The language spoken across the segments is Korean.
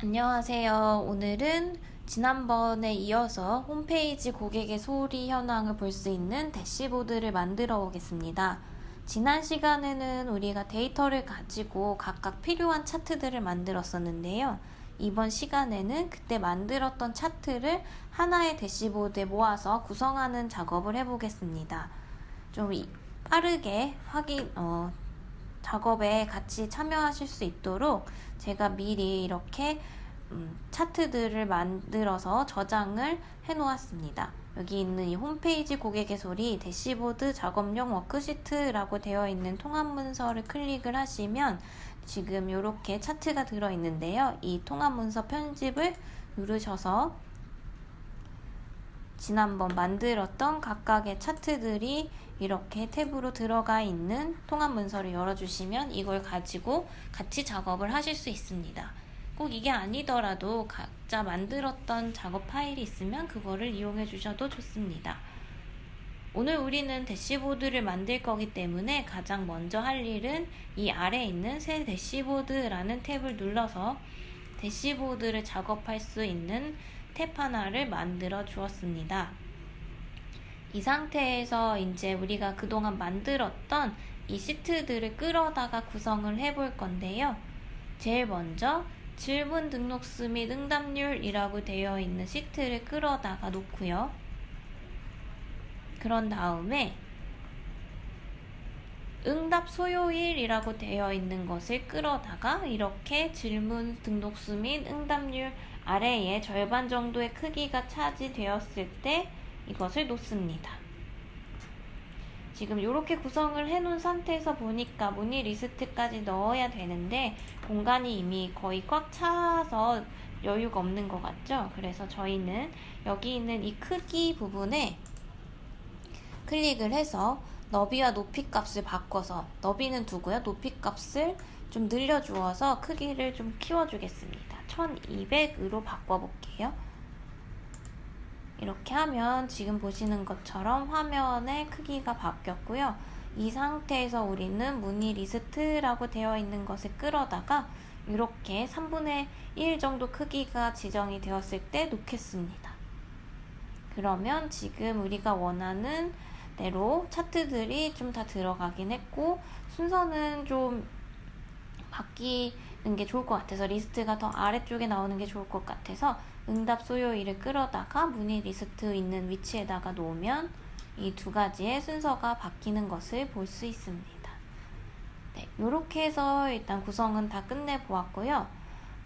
안녕하세요. 오늘은 지난번에 이어서 홈페이지 고객의 소리 현황을 볼 수 있는 대시보드를 만들어 보겠습니다. 지난 시간에는 우리가 데이터를 가지고 각각 필요한 차트들을 만들었었는데요. 이번 시간에는 그때 만들었던 차트를 하나의 대시보드에 모아서 구성하는 작업을 해보겠습니다. 좀 빠르게 작업에 같이 참여하실 수 있도록 제가 미리 이렇게 차트들을 만들어서 저장을 해 놓았습니다. 여기 있는 이 홈페이지 고객의 소리 대시보드 작업용 워크시트라고 되어 있는 통합 문서를 클릭을 하시면 지금 이렇게 차트가 들어 있는데요. 이 통합 문서 편집을 누르셔서 지난번 만들었던 각각의 차트들이 이렇게 탭으로 들어가 있는 통합 문서를 열어주시면 이걸 가지고 같이 작업을 하실 수 있습니다. 꼭 이게 아니더라도 각자 만들었던 작업 파일이 있으면 그거를 이용해 주셔도 좋습니다. 오늘 우리는 대시보드를 만들 거기 때문에 가장 먼저 할 일은 이 아래에 있는 새 대시보드라는 탭을 눌러서 대시보드를 작업할 수 있는 탭 하나를 만들어 주었습니다. 이 상태에서 이제 우리가 그동안 만들었던 이 시트들을 끌어다가 구성을 해볼 건데요. 제일 먼저 질문 등록수 및 응답률이라고 되어 있는 시트를 끌어다가 놓고요. 그런 다음에 응답 소요일이라고 되어 있는 것을 끌어다가 이렇게 질문 등록수 및 응답률 아래에 절반 정도의 크기가 차지되었을 때 이것을 놓습니다. 지금 이렇게 구성을 해놓은 상태에서 보니까 문의 리스트까지 넣어야 되는데 공간이 이미 거의 꽉 차서 여유가 없는 것 같죠? 그래서 저희는 여기 있는 이 크기 부분에 클릭을 해서 너비와 높이 값을 바꿔서 너비는 두고요. 높이 값을 좀 늘려주어서 크기를 좀 키워주겠습니다. 1200으로 바꿔볼게요. 이렇게 하면 지금 보시는 것처럼 화면의 크기가 바뀌었고요. 이 상태에서 우리는 문의 리스트라고 되어 있는 것을 끌어다가 이렇게 3분의 1 정도 크기가 지정이 되었을 때 놓겠습니다. 그러면 지금 우리가 원하는 대로 차트들이 좀 다 들어가긴 했고 순서는 좀 바뀌는 게 좋을 것 같아서 리스트가 더 아래쪽에 나오는 게 좋을 것 같아서 응답 소요일을 끌어다가 문의 리스트 있는 위치에다가 놓으면 이 두 가지의 순서가 바뀌는 것을 볼 수 있습니다. 네, 이렇게 해서 일단 구성은 다 끝내보았고요.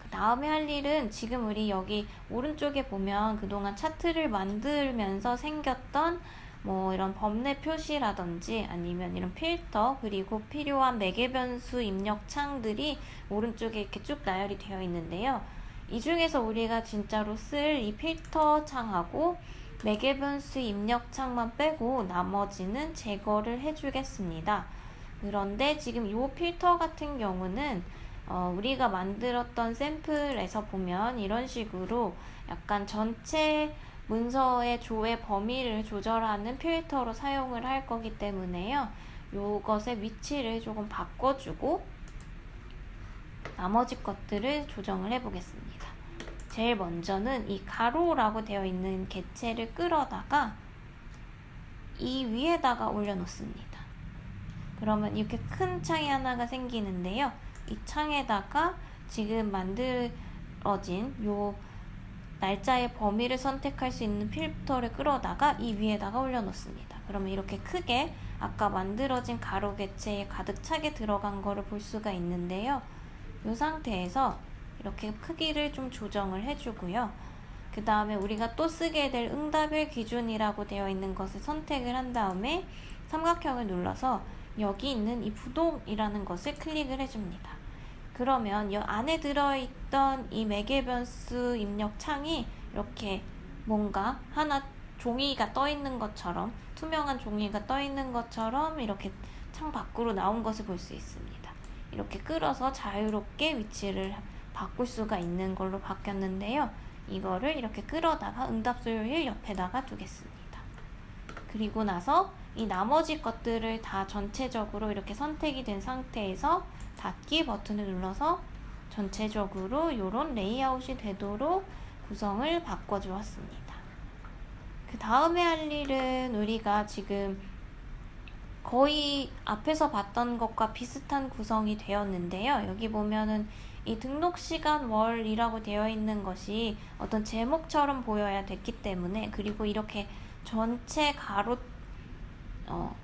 그 다음에 할 일은 지금 우리 여기 오른쪽에 보면 그동안 차트를 만들면서 생겼던 뭐 이런 범례 표시라든지 아니면 이런 필터 그리고 필요한 매개 변수 입력 창들이 오른쪽에 이렇게 쭉 나열이 되어 있는데요. 이 중에서 우리가 진짜로 쓸 이 필터 창하고 매개 변수 입력 창만 빼고 나머지는 제거를 해주겠습니다. 그런데 지금 이 필터 같은 경우는 우리가 만들었던 샘플에서 보면 이런 식으로 약간 전체 문서의 조회 범위를 조절하는 필터로 사용을 할 거기 때문에요. 요것의 위치를 조금 바꿔주고 나머지 것들을 조정을 해보겠습니다. 제일 먼저는 이 가로라고 되어 있는 객체를 끌어다가 이 위에다가 올려놓습니다. 그러면 이렇게 큰 창이 하나가 생기는데요. 이 창에다가 지금 만들어진 요 날짜의 범위를 선택할 수 있는 필터를 끌어다가 이 위에다가 올려놓습니다. 그러면 이렇게 크게 아까 만들어진 가로 객체에 가득 차게 들어간 거를 볼 수가 있는데요. 이 상태에서 이렇게 크기를 좀 조정을 해주고요. 그 다음에 우리가 또 쓰게 될 응답일 기준이라고 되어 있는 것을 선택을 한 다음에 삼각형을 눌러서 여기 있는 이 부동이라는 것을 클릭을 해줍니다. 그러면 이 안에 들어있던 이 매개 변수 입력 창이 이렇게 뭔가 하나 종이가 떠 있는 것처럼 투명한 종이가 떠 있는 것처럼 이렇게 창 밖으로 나온 것을 볼 수 있습니다. 이렇게 끌어서 자유롭게 위치를 바꿀 수가 있는 걸로 바뀌었는데요. 이거를 이렇게 끌어다가 응답 소요일 옆에다가 두겠습니다. 그리고 나서 이 나머지 것들을 다 전체적으로 이렇게 선택이 된 상태에서 닫기 버튼을 눌러서 전체적으로 이런 레이아웃이 되도록 구성을 바꿔주었습니다. 그 다음에 할 일은 우리가 지금 거의 앞에서 봤던 것과 비슷한 구성이 되었는데요. 여기 보면은 이 등록시간 월이라고 되어 있는 것이 어떤 제목처럼 보여야 됐기 때문에, 그리고 이렇게 전체 가로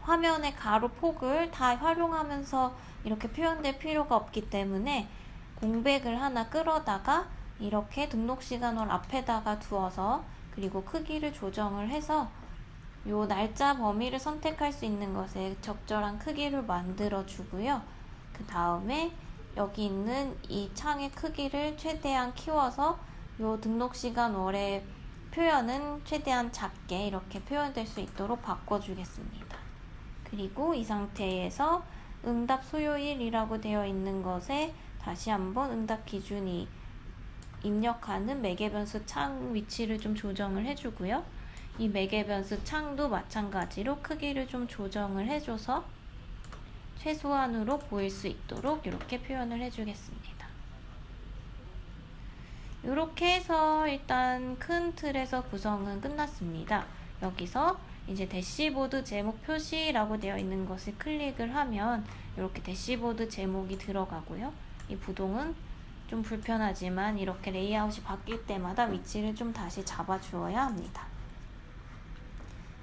화면의 가로 폭을 다 활용하면서 이렇게 표현될 필요가 없기 때문에 공백을 하나 끌어다가 이렇게 등록시간월 앞에다가 두어서, 그리고 크기를 조정을 해서 요 날짜 범위를 선택할 수 있는 것에 적절한 크기를 만들어 주고요. 그 다음에 여기 있는 이 창의 크기를 최대한 키워서 요 등록시간월의 표현은 최대한 작게 이렇게 표현될 수 있도록 바꿔주겠습니다. 그리고 이 상태에서 응답 소요일이라고 되어 있는 것에 다시 한번 응답 기준이 입력하는 매개변수 창 위치를 좀 조정을 해주고요. 이 매개변수 창도 마찬가지로 크기를 좀 조정을 해줘서 최소한으로 보일 수 있도록 이렇게 표현을 해주겠습니다. 이렇게 해서 일단 큰 틀에서 구성은 끝났습니다. 여기서 이제 대시보드 제목 표시라고 되어 있는 것을 클릭을 하면 이렇게 대시보드 제목이 들어가고요. 이 부동은 좀 불편하지만 이렇게 레이아웃이 바뀔 때마다 위치를 좀 다시 잡아 주어야 합니다.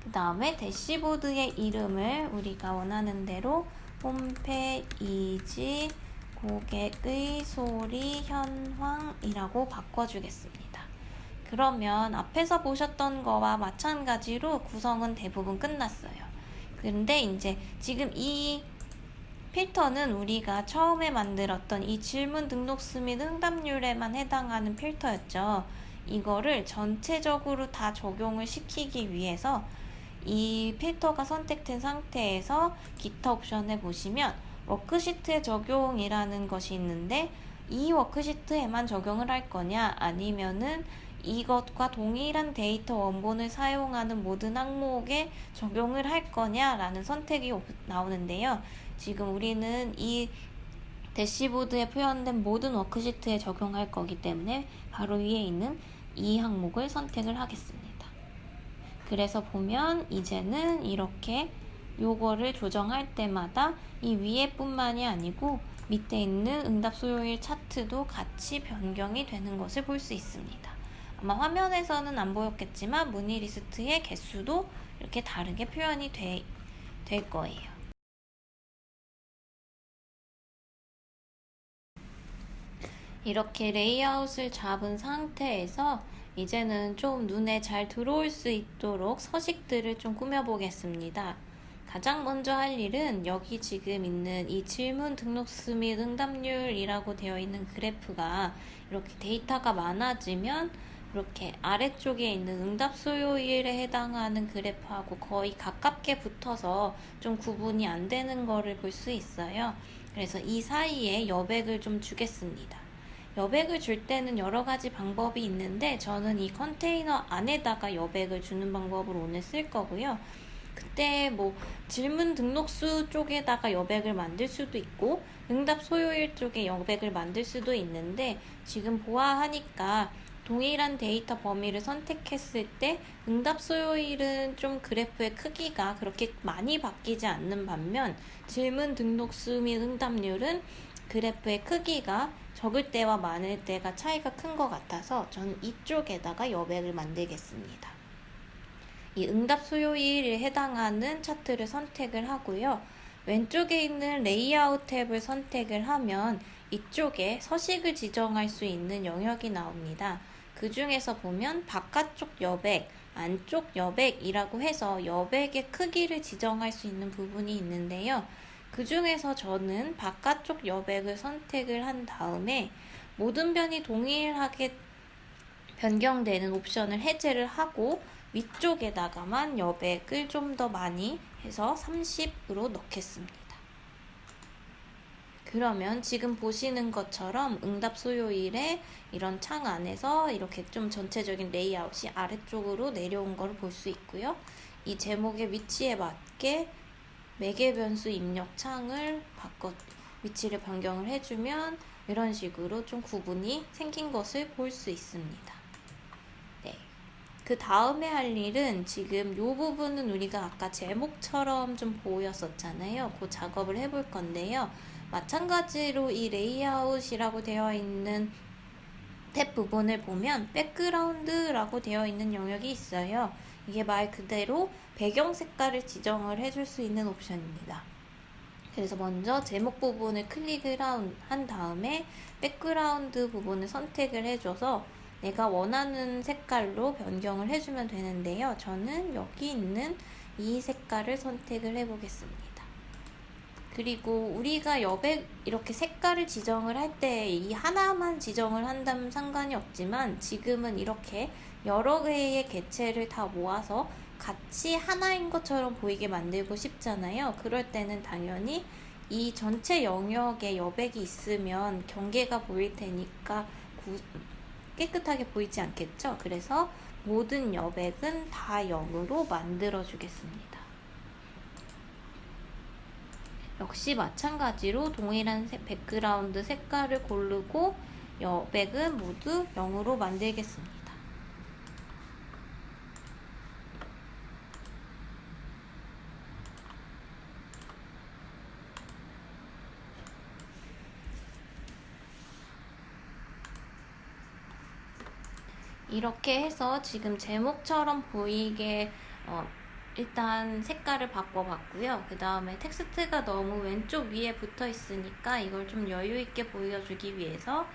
그 다음에 대시보드의 이름을 우리가 원하는 대로 홈페이지 고객의 소리 현황이라고 바꿔주겠습니다. 그러면 앞에서 보셨던 거와 마찬가지로 구성은 대부분 끝났어요. 그런데 이제 지금 이 필터는 우리가 처음에 만들었던 이 질문 등록수 및 응답률에만 해당하는 필터였죠. 이거를 전체적으로 다 적용을 시키기 위해서 이 필터가 선택된 상태에서 기타 옵션에 보시면 워크시트에 적용이라는 것이 있는데, 이 워크시트에만 적용을 할 거냐, 아니면은 이것과 동일한 데이터 원본을 사용하는 모든 항목에 적용을 할 거냐라는 선택이 나오는데요. 지금 우리는 이 대시보드에 표현된 모든 워크시트에 적용할 거기 때문에 바로 위에 있는 이 항목을 선택을 하겠습니다. 그래서 보면 이제는 이렇게 요거를 조정할 때마다 이 위에 뿐만이 아니고 밑에 있는 응답 소요일 차트도 같이 변경이 되는 것을 볼 수 있습니다. 아마 화면에서는 안 보였겠지만 문의 리스트의 개수도 이렇게 다르게 표현이 될 거예요. 이렇게 레이아웃을 잡은 상태에서 이제는 좀 눈에 잘 들어올 수 있도록 서식들을 좀 꾸며보겠습니다. 가장 먼저 할 일은 여기 지금 있는 이 질문 등록수 및 응답률이라고 되어 있는 그래프가 이렇게 데이터가 많아지면 이렇게 아래쪽에 있는 응답 소요일에 해당하는 그래프하고 거의 가깝게 붙어서 좀 구분이 안 되는 거를 볼 수 있어요. 그래서 이 사이에 여백을 좀 주겠습니다. 여백을 줄 때는 여러 가지 방법이 있는데 저는 이 컨테이너 안에다가 여백을 주는 방법을 오늘 쓸 거고요. 그때 뭐 질문 등록수 쪽에다가 여백을 만들 수도 있고 응답 소요일 쪽에 여백을 만들 수도 있는데, 지금 보아하니까 동일한 데이터 범위를 선택했을 때 응답 소요일은 좀 그래프의 크기가 그렇게 많이 바뀌지 않는 반면 질문 등록수 및 응답률은 그래프의 크기가 적을 때와 많을 때가 차이가 큰 것 같아서 저는 이쪽에다가 여백을 만들겠습니다. 이 응답 소요일에 해당하는 차트를 선택을 하고요. 왼쪽에 있는 레이아웃 탭을 선택을 하면 이쪽에 서식을 지정할 수 있는 영역이 나옵니다. 그 중에서 보면 바깥쪽 여백, 안쪽 여백이라고 해서 여백의 크기를 지정할 수 있는 부분이 있는데요. 그 중에서 저는 바깥쪽 여백을 선택을 한 다음에 모든 변이 동일하게 변경되는 옵션을 해제를 하고 위쪽에다가만 여백을 좀 더 많이 해서 30으로 넣겠습니다. 그러면 지금 보시는 것처럼 응답 소요일에 이런 창 안에서 이렇게 좀 전체적인 레이아웃이 아래쪽으로 내려온 걸 볼 수 있고요. 이 제목의 위치에 맞게 매개 변수 입력 창을 위치를 변경을 해주면 이런 식으로 좀 구분이 생긴 것을 볼 수 있습니다. 네. 그 다음에 할 일은 지금 이 부분은 우리가 아까 제목처럼 좀 보였었잖아요. 그 작업을 해볼 건데요. 마찬가지로 이 레이아웃이라고 되어 있는 탭 부분을 보면 백그라운드라고 되어 있는 영역이 있어요. 이게 말 그대로 배경 색깔을 지정을 해줄 수 있는 옵션입니다. 그래서 먼저 제목 부분을 클릭을 한 다음에 백그라운드 부분을 선택을 해줘서 내가 원하는 색깔로 변경을 해주면 되는데요. 저는 여기 있는 이 색깔을 선택을 해보겠습니다. 그리고 우리가 여백 이렇게 색깔을 지정을 할 때 이 하나만 지정을 한다면 상관이 없지만 지금은 이렇게 여러 개의 객체를 다 모아서 같이 하나인 것처럼 보이게 만들고 싶잖아요. 그럴 때는 당연히 이 전체 영역에 여백이 있으면 경계가 보일 테니까 깨끗하게 보이지 않겠죠? 그래서 모든 여백은 다 0으로 만들어 주겠습니다. 역시 마찬가지로 동일한 백그라운드 색깔을 고르고 여백은 모두 0으로 만들겠습니다. 이렇게 해서 지금 제목처럼 보이게 일단 색깔을 바꿔봤고요. 그 다음에 텍스트가 너무 왼쪽 위에 붙어 있으니까 이걸 좀 여유 있게 보여주기 위해서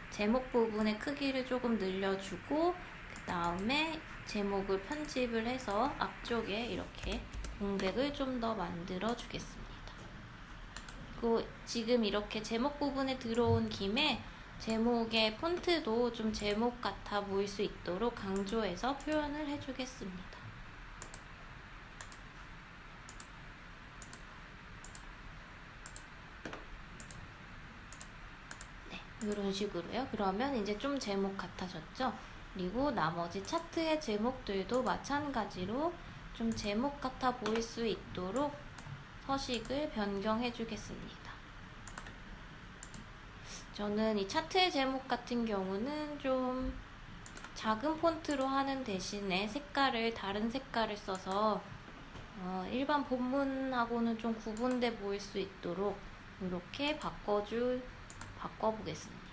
제목 부분의 크기를 조금 늘려주고 그 다음에 제목을 편집을 해서 앞쪽에 이렇게 공백을 좀 더 만들어 주겠습니다. 그리고 지금 이렇게 제목 부분에 들어온 김에 제목의 폰트도 좀 제목 같아 보일 수 있도록 강조해서 표현을 해주겠습니다. 이런 식으로요. 그러면 이제 좀 제목 같아졌죠? 그리고 나머지 차트의 제목들도 마찬가지로 좀 제목 같아 보일 수 있도록 서식을 변경해 주겠습니다. 저는 이 차트의 제목 같은 경우는 좀 작은 폰트로 하는 대신에 색깔을 다른 색깔을 써서 일반 본문하고는 좀 구분돼 보일 수 있도록 이렇게 바꿔보겠습니다.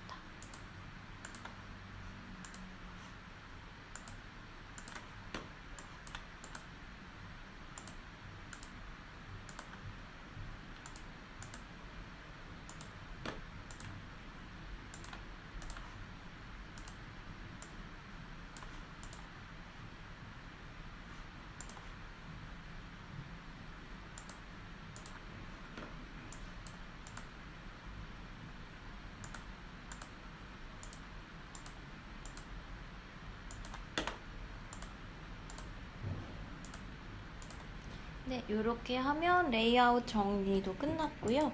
네, 이렇게 하면 레이아웃 정리도 끝났고요.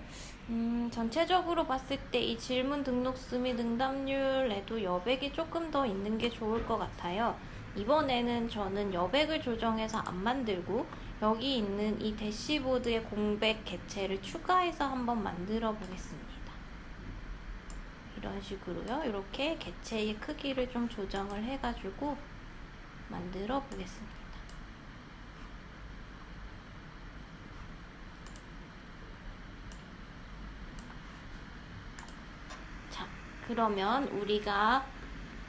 전체적으로 봤을 때 이 질문 등록수 및 응답률에도 여백이 조금 더 있는 게 좋을 것 같아요. 이번에는 저는 여백을 조정해서 안 만들고 여기 있는 이 대시보드의 공백 객체를 추가해서 한번 만들어 보겠습니다. 이런 식으로요. 이렇게 객체의 크기를 좀 조정을 해가지고 만들어 보겠습니다. 그러면 우리가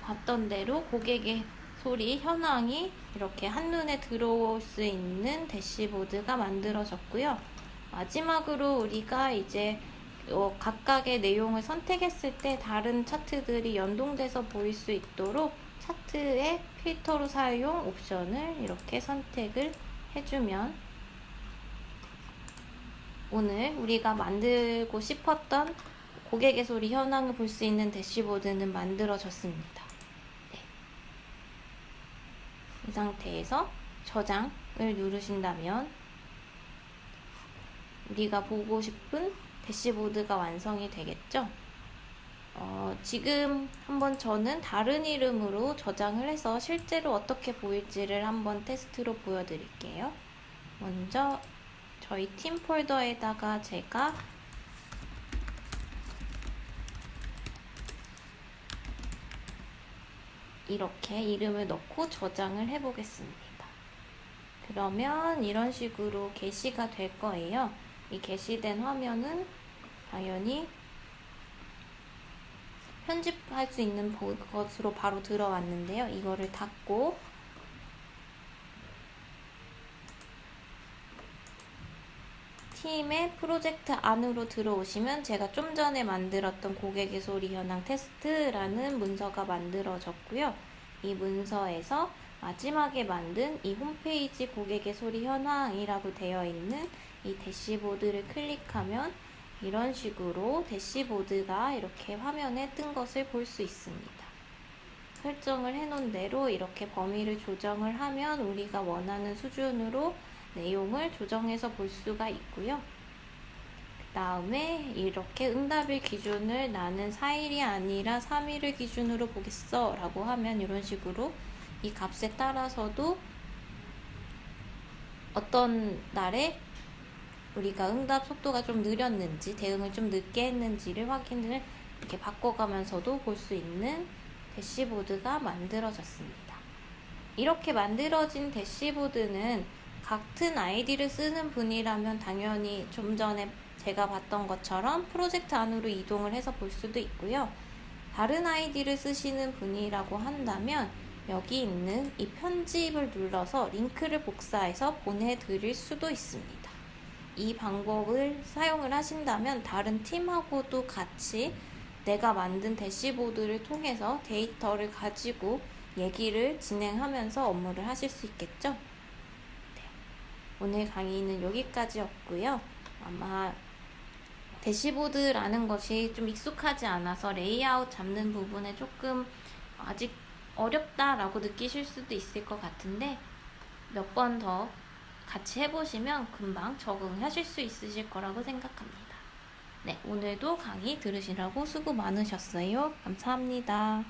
봤던 대로 고객의 소리 현황이 이렇게 한눈에 들어올 수 있는 대시보드가 만들어졌고요. 마지막으로 우리가 이제 각각의 내용을 선택했을 때 다른 차트들이 연동돼서 보일 수 있도록 차트의 필터로 사용 옵션을 이렇게 선택을 해주면 오늘 우리가 만들고 싶었던 고객의 소리 현황을 볼 수 있는 대시보드는 만들어졌습니다. 네. 이 상태에서 저장을 누르신다면 우리가 보고 싶은 대시보드가 완성이 되겠죠? 지금 한번 저는 다른 이름으로 저장을 해서 실제로 어떻게 보일지를 한번 테스트로 보여드릴게요. 먼저 저희 팀 폴더에다가 제가 이렇게 이름을 넣고 저장을 해 보겠습니다. 그러면 이런 식으로 게시가 될 거예요. 이 게시된 화면은 당연히 편집할 수 있는 것으로 바로 들어왔는데요. 이거를 닫고 팀의 프로젝트 안으로 들어오시면 제가 좀 전에 만들었던 고객의 소리 현황 테스트라는 문서가 만들어졌고요. 이 문서에서 마지막에 만든 이 홈페이지 고객의 소리 현황이라고 되어 있는 이 대시보드를 클릭하면 이런 식으로 대시보드가 이렇게 화면에 뜬 것을 볼 수 있습니다. 설정을 해놓은 대로 이렇게 범위를 조정을 하면 우리가 원하는 수준으로 내용을 조정해서 볼 수가 있고요. 그 다음에 이렇게 응답일 기준을 나는 4일이 아니라 3일을 기준으로 보겠어 라고 하면 이런 식으로 이 값에 따라서도 어떤 날에 우리가 응답 속도가 좀 느렸는지 대응을 좀 늦게 했는지를 확인을 이렇게 바꿔가면서도 볼 수 있는 대시보드가 만들어졌습니다. 이렇게 만들어진 대시보드는 같은 아이디를 쓰는 분이라면 당연히 좀 전에 제가 봤던 것처럼 프로젝트 안으로 이동을 해서 볼 수도 있고요. 다른 아이디를 쓰시는 분이라고 한다면 여기 있는 이 편집을 눌러서 링크를 복사해서 보내드릴 수도 있습니다. 이 방법을 사용을 하신다면 다른 팀하고도 같이 내가 만든 대시보드를 통해서 데이터를 가지고 얘기를 진행하면서 업무를 하실 수 있겠죠? 네. 오늘 강의는 여기까지였고요. 아마 대시보드라는 것이 좀 익숙하지 않아서 레이아웃 잡는 부분에 조금 아직 어렵다라고 느끼실 수도 있을 것 같은데 몇 번 더 같이 해보시면 금방 적응하실 수 있으실 거라고 생각합니다. 네, 오늘도 강의 들으시라고 수고 많으셨어요. 감사합니다.